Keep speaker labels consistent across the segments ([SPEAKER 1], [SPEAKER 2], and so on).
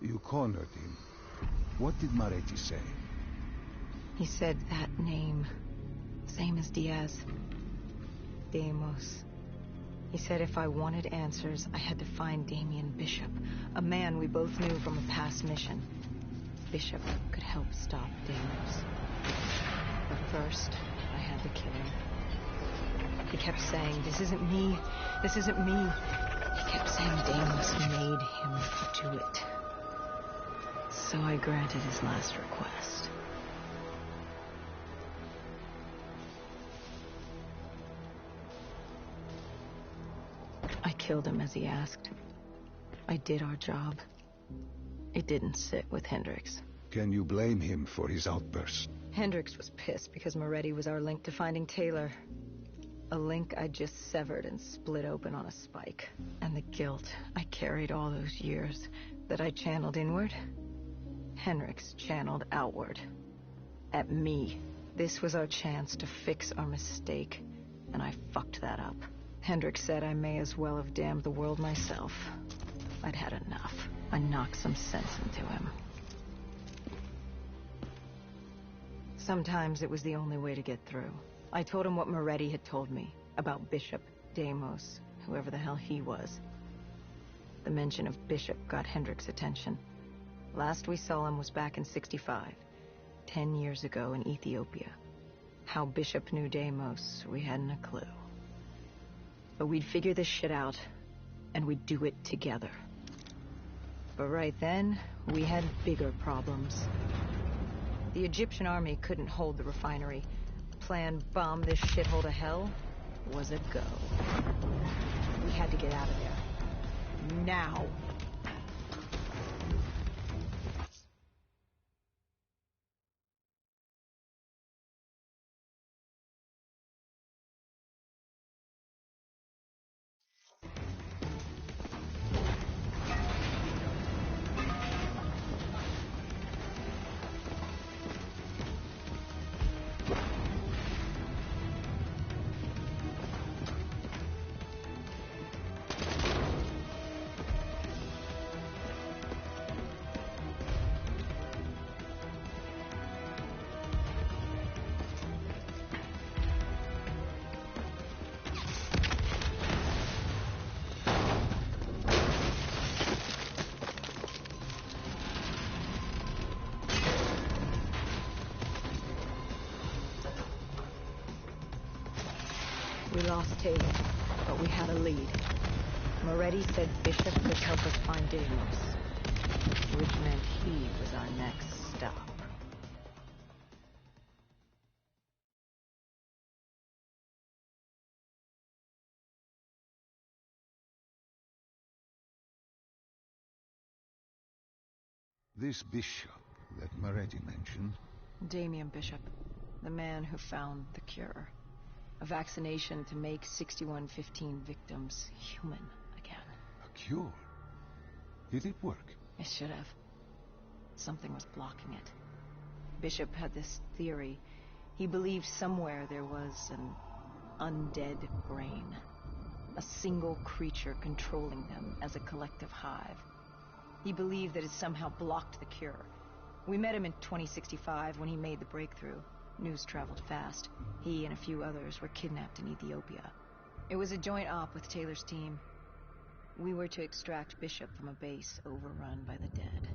[SPEAKER 1] You cornered him. What did Moretti say?
[SPEAKER 2] He said that name. Same as Diaz. Deimos. He said if I wanted answers, I had to find Damien Bishop, a man we both knew from a past mission. Bishop could help stop Deimos. But first, I had to kill him. He kept saying, this isn't me, this isn't me. He kept saying Deimos made him do it. So I granted his last request. I killed him as he asked. I did our job. It didn't sit with Hendricks.
[SPEAKER 1] Can you blame him for his outburst?
[SPEAKER 2] Hendricks was pissed because Moretti was our link to finding Taylor. A link I just severed and split open on a spike. And the guilt I carried all those years that I channeled inward, Hendricks channeled outward. At me. This was our chance to fix our mistake, and I fucked that up. Hendricks said I may as well have damned the world myself. I'd had enough. I knocked some sense into him. Sometimes it was the only way to get through. I told him what Moretti had told me about Bishop, Deimos, whoever the hell he was. The mention of Bishop got Hendricks' attention. Last we saw him was back in '65, 10 years ago in Ethiopia. How Bishop knew Deimos, we hadn't a clue. But we'd figure this shit out, and we'd do it together. But right then, we had bigger problems. The Egyptian army couldn't hold the refinery. Plan bomb this shithole to hell was a go. We had to get out of there. Now. We lost Taylor, but we had a lead. Moretti said Bishop could help us find Deimos, which meant he was our next stop.
[SPEAKER 1] This bishop that Moretti mentioned.
[SPEAKER 2] Damien Bishop, the man who found the cure. A vaccination to make 6115 victims human again.
[SPEAKER 1] A cure? Did it work?
[SPEAKER 2] It should have. Something was blocking it. Bishop had this theory. He believed somewhere there was an undead brain. A single creature controlling them as a collective hive. He believed that it somehow blocked the cure. We met him in 2065 when he made the breakthrough. News traveled fast. He and a few others were kidnapped in Ethiopia. It was a joint op with Taylor's team. We were to extract Bishop from a base overrun by the dead.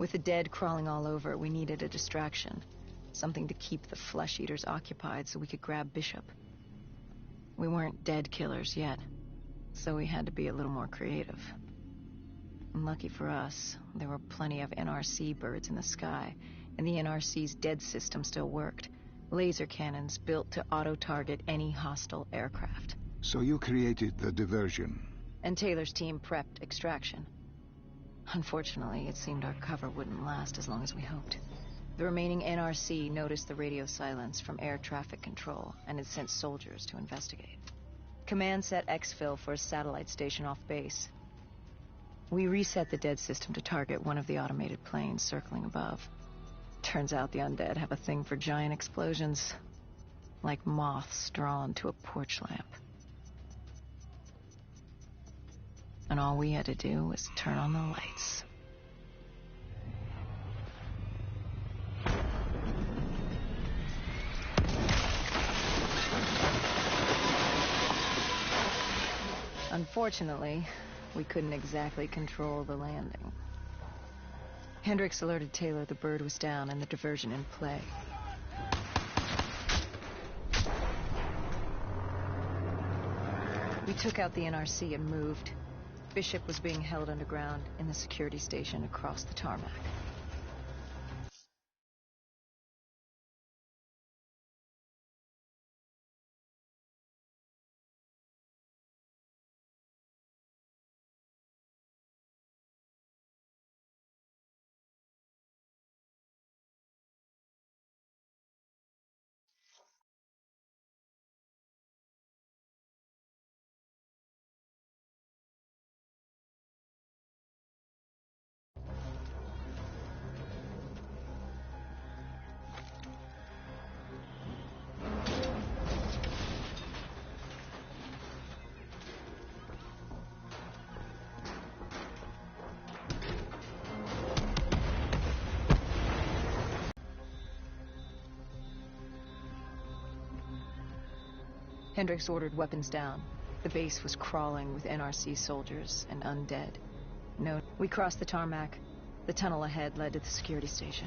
[SPEAKER 2] With the dead crawling all over, we needed a distraction. Something to keep the flesh eaters occupied so we could grab Bishop. We weren't dead killers yet, so we had to be a little more creative. And lucky for us, there were plenty of NRC birds in the sky, and the NRC's dead system still worked. Laser cannons built to auto-target any hostile aircraft.
[SPEAKER 1] So you created the diversion.
[SPEAKER 2] And Taylor's team prepped extraction. Unfortunately, it seemed our cover wouldn't last as long as we hoped. The remaining NRC noticed the radio silence from air traffic control and had sent soldiers to investigate. Command set exfil for a satellite station off base. We reset the dead system to target one of the automated planes circling above. Turns out the undead have a thing for giant explosions, like moths drawn to a porch lamp. And all we had to do was turn on the lights. Unfortunately, we couldn't exactly control the landing. Hendricks alerted Taylor the bird was down and the diversion in play. We took out the NRC and moved. Bishop was being held underground in the security station across the tarmac. Hendricks ordered weapons down. The base was crawling with NRC soldiers and undead. No, we crossed the tarmac. The tunnel ahead led to the security station.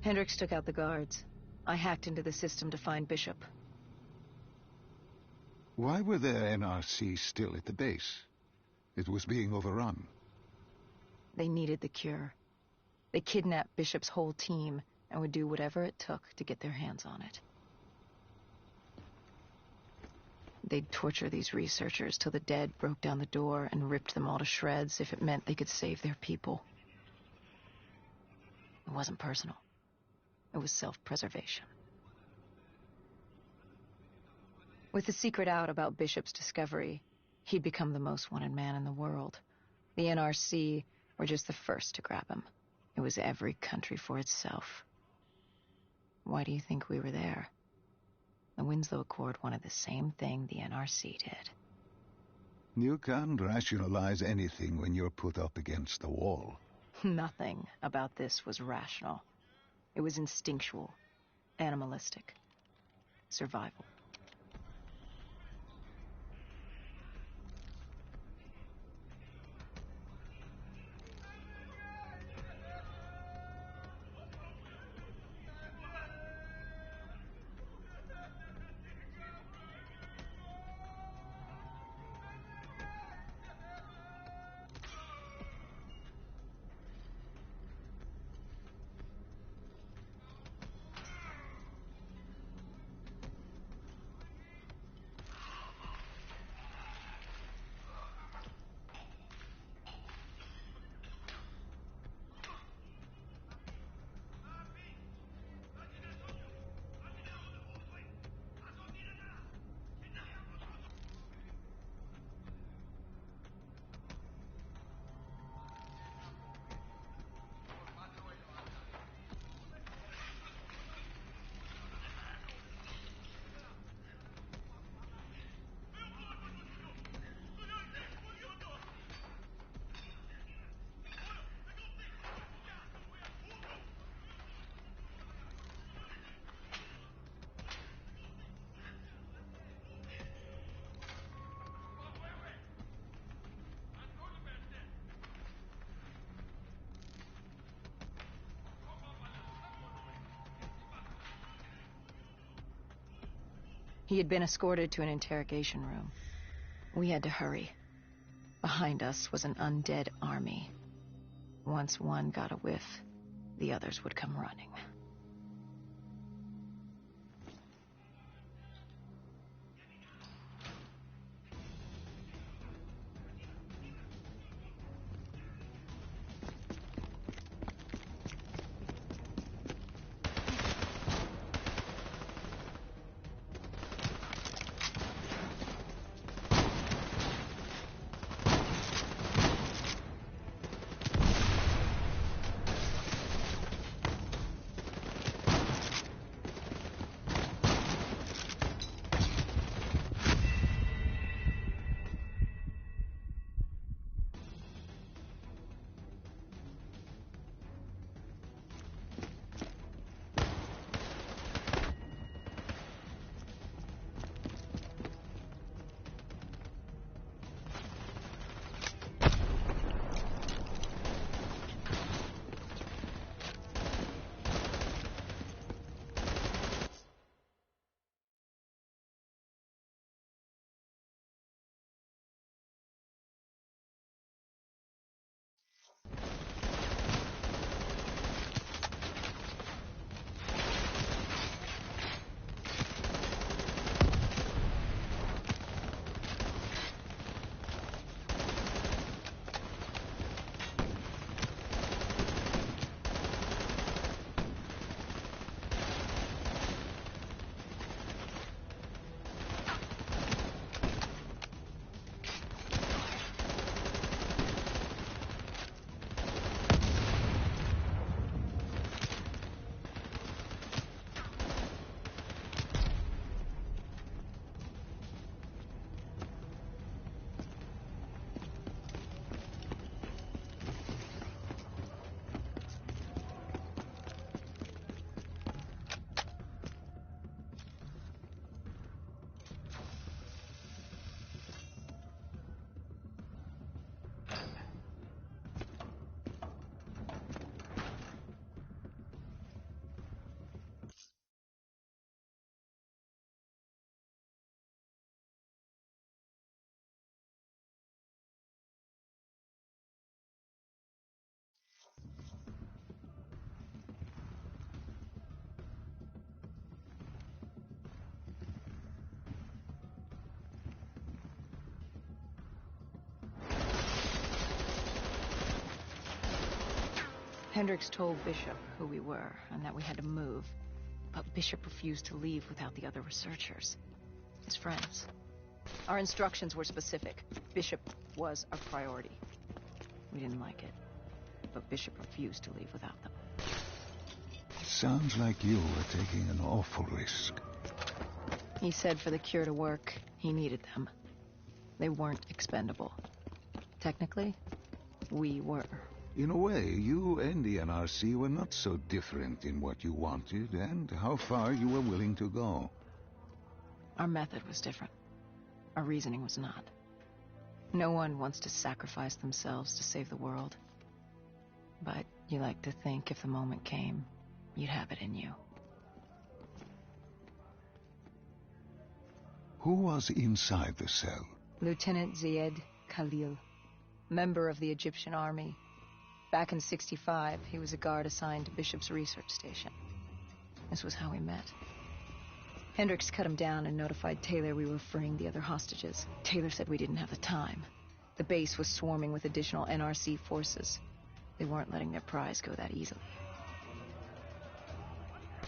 [SPEAKER 2] Hendricks took out the guards. I hacked into the system to find Bishop.
[SPEAKER 1] Why were there NRC still at the base? It was being overrun.
[SPEAKER 2] They needed the cure. They kidnapped Bishop's whole team and would do whatever it took to get their hands on it. They'd torture these researchers till the dead broke down the door and ripped them all to shreds if it meant they could save their people. It wasn't personal. It was self-preservation. With the secret out about Bishop's discovery, he'd become the most wanted man in the world. The NRC were just the first to grab him. It was every country for itself. Why do you think we were there? The Winslow Accord wanted the same thing the NRC did.
[SPEAKER 1] You can't rationalize anything when you're put up against the wall.
[SPEAKER 2] Nothing about this was rational. It was instinctual, animalistic, survival. He had been escorted to an interrogation room. We had to hurry. Behind us was an undead army. Once one got a whiff, the others would come running. Hendricks told Bishop who we were and that we had to move, but Bishop refused to leave without the other researchers, his friends. Our instructions were specific. Bishop was our priority. We didn't like it, but Bishop refused to leave without them.
[SPEAKER 1] sounds like you were taking an awful risk.
[SPEAKER 2] He said for the cure to work, he needed them. They weren't expendable. Technically, we were.
[SPEAKER 1] In a way, you and the NRC were not so different in what you wanted and how far you were willing to go.
[SPEAKER 2] Our method was different. Our reasoning was not. No one wants to sacrifice themselves to save the world. But you like to think if the moment came, you'd have it in you.
[SPEAKER 1] Who was inside the cell?
[SPEAKER 2] Lieutenant Ziyed Khalil, member of the Egyptian army. Back in '65, he was a guard assigned to Bishop's research station. This was how we met. Hendricks cut him down and notified Taylor we were freeing the other hostages. Taylor said we didn't have the time. The base was swarming with additional NRC forces. They weren't letting their prize go that easily.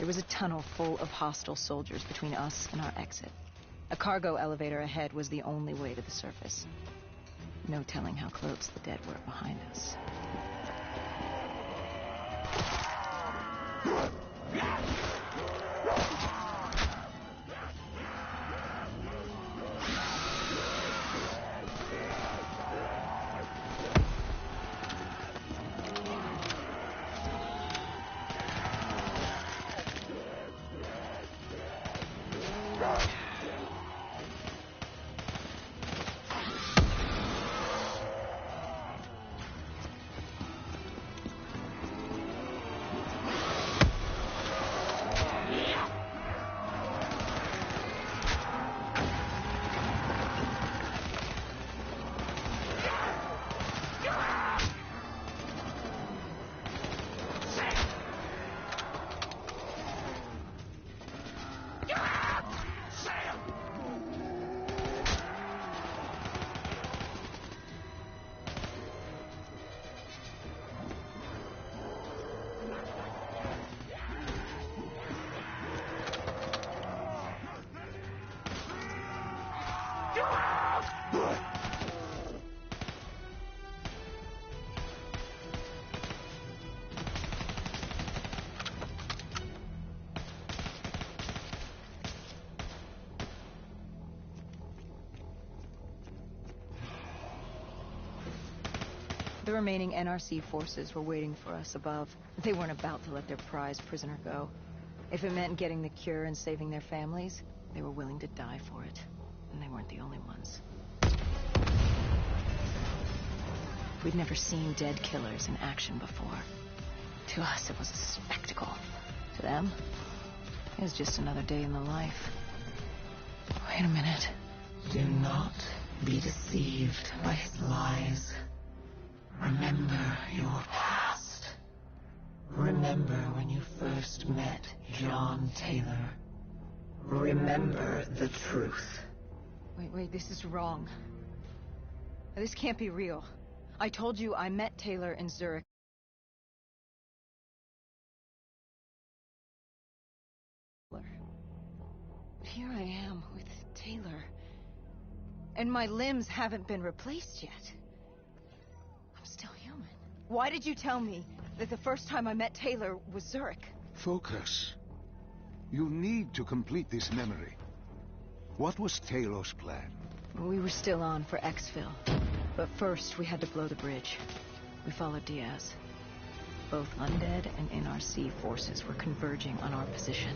[SPEAKER 2] There was a tunnel full of hostile soldiers between us and our exit. A cargo elevator ahead was the only way to the surface. No telling how close the dead were behind us. The remaining NRC forces were waiting for us above. They weren't about to let their prized prisoner go. If it meant getting the cure and saving their families, they were willing to die for it. And they weren't the only ones. We'd never seen dead killers in action before. To us, it was a spectacle. To them, it was just another day in the life. Wait a minute.
[SPEAKER 3] Do not be deceived by his lies. Remember your past. Remember when you first met John Taylor. Remember the truth.
[SPEAKER 2] Wait, this is wrong. This can't be real. I told you I met Taylor in Zurich. But here I am with Taylor. And my limbs haven't been replaced yet. I'm still human. Why did you tell me that the first time I met Taylor was Zurich?
[SPEAKER 1] Focus. You need to complete this memory. What was Taylor's plan?
[SPEAKER 2] We were still on for exfil. But first, we had to blow the bridge. We followed Diaz. Both undead and NRC forces were converging on our position.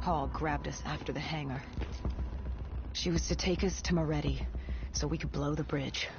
[SPEAKER 2] Paul grabbed us after the hangar. She was to take us to Moretti, so we could blow the bridge.